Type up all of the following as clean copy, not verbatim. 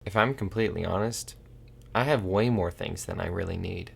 if I'm completely honest, I have way more things than I really need.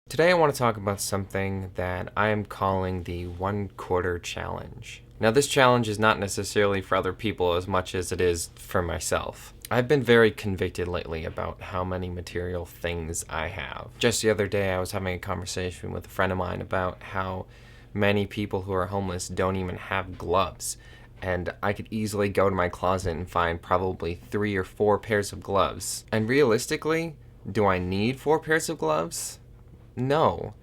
Today I want to talk about something that I am calling the 1/4 challenge. Now this challenge is not necessarily for other people as much as it is for myself. I've been very convicted lately about how many material things I have. Just the other day I was having a conversation with a friend of mine about how many people who are homeless don't even have gloves. And I could easily go to my closet and find probably 3 or 4 pairs of gloves. And realistically, do I need 4 pairs of gloves? No,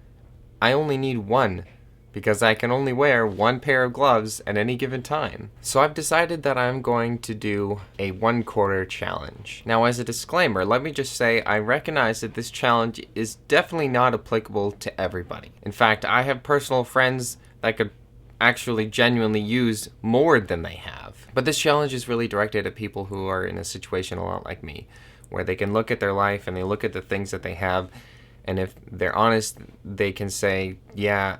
I only need one, because I can only wear 1 pair of gloves at any given time. So I've decided that I'm going to do a 1/4 challenge. Now as a disclaimer, let me just say I recognize that this challenge is definitely not applicable to everybody. In fact, I have personal friends that could actually genuinely use more than they have. But this challenge is really directed at people who are in a situation a lot like me, where they can look at their life and they look at the things that they have, and if they're honest, they can say, yeah,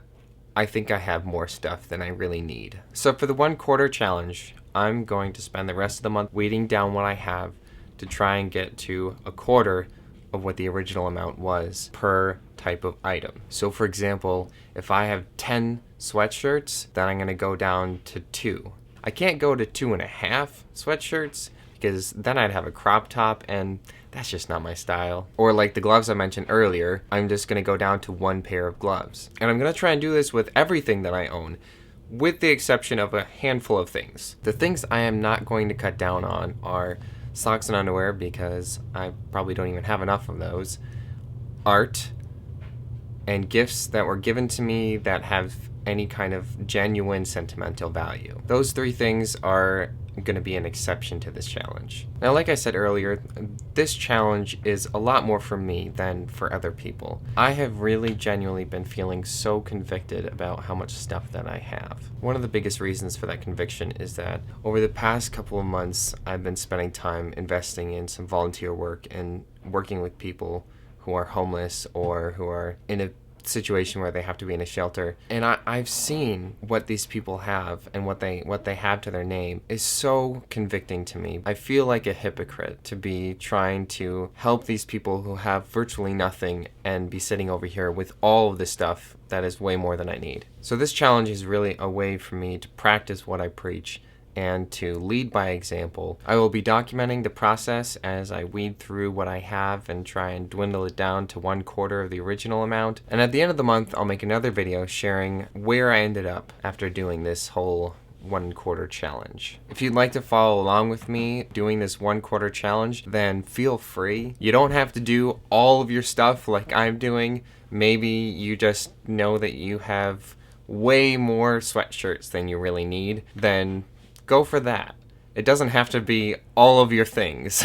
I think I have more stuff than I really need. So for the 1/4 challenge, I'm going to spend the rest of the month weeding down what I have to try and get to a quarter of what the original amount was per type of item. So for example, if I have 10 sweatshirts, then I'm going to go down to 2. I can't go to 2.5 sweatshirts because then I'd have a crop top and that's just not my style. Or like the gloves I mentioned earlier, I'm just going to go down to 1 pair of gloves. And I'm going to try and do this with everything that I own, with the exception of a handful of things. The things I am not going to cut down on are socks and underwear, because I probably don't even have enough of those, art, and gifts that were given to me that have any kind of genuine sentimental value. Those 3 things are going to be an exception to this challenge. Now, like I said earlier, this challenge is a lot more for me than for other people. I have really genuinely been feeling so convicted about how much stuff that I have. One of the biggest reasons for that conviction is that over the past couple of months, I've been spending time investing in some volunteer work and working with people who are homeless or who are in a situation where they have to be in a shelter, and I've seen what these people have and what they have to their name is so convicting to me. I feel like a hypocrite to be trying to help these people who have virtually nothing and be sitting over here with all of this stuff that is way more than I need. So this challenge is really a way for me to practice what I preach and to lead by example. I will be documenting the process as I weed through what I have and try and dwindle it down to 1/4 of the original amount. And at the end of the month, I'll make another video sharing where I ended up after doing this whole 1/4 challenge. If you'd like to follow along with me doing this 1/4 challenge, then feel free. You don't have to do all of your stuff like I'm doing. Maybe you just know that you have way more sweatshirts than you really need, then go for that. It doesn't have to be all of your things.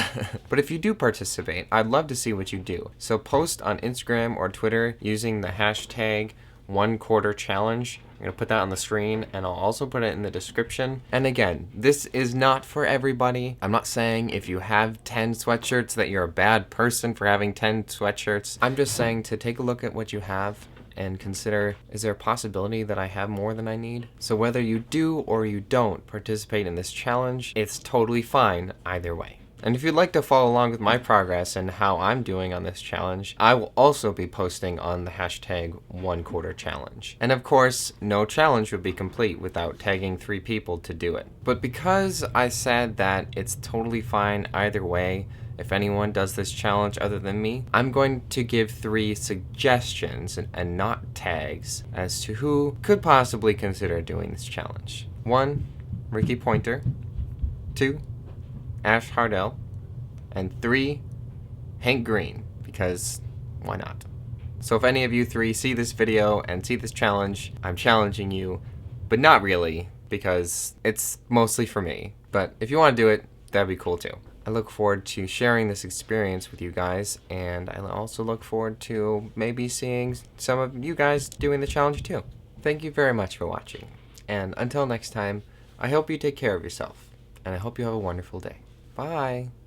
But if you do participate, I'd love to see what you do. So post on Instagram or Twitter using the hashtag 1/4 challenge. I'm going to put that on the screen, and I'll also put it in the description. And again, this is not for everybody. I'm not saying if you have 10 sweatshirts that you're a bad person for having 10 sweatshirts. I'm just saying to take a look at what you have and consider, is there a possibility that I have more than I need? So whether you do or you don't participate in this challenge, it's totally fine either way. And if you'd like to follow along with my progress and how I'm doing on this challenge, I will also be posting on the hashtag 1/4 challenge. And of course, no challenge would be complete without tagging 3 people to do it. But because I said that it's totally fine either way, if anyone does this challenge other than me, I'm going to give 3 suggestions and not tags as to who could possibly consider doing this challenge. 1, Ricky Pointer. 2, Ash Hardell. And 3, Hank Green, because why not? So if any of you 3 see this video and see this challenge, I'm challenging you, but not really, because it's mostly for me. But if you want to do it, that'd be cool too. I look forward to sharing this experience with you guys, and I also look forward to maybe seeing some of you guys doing the challenge too. Thank you very much for watching, and until next time, I hope you take care of yourself, and I hope you have a wonderful day. Bye!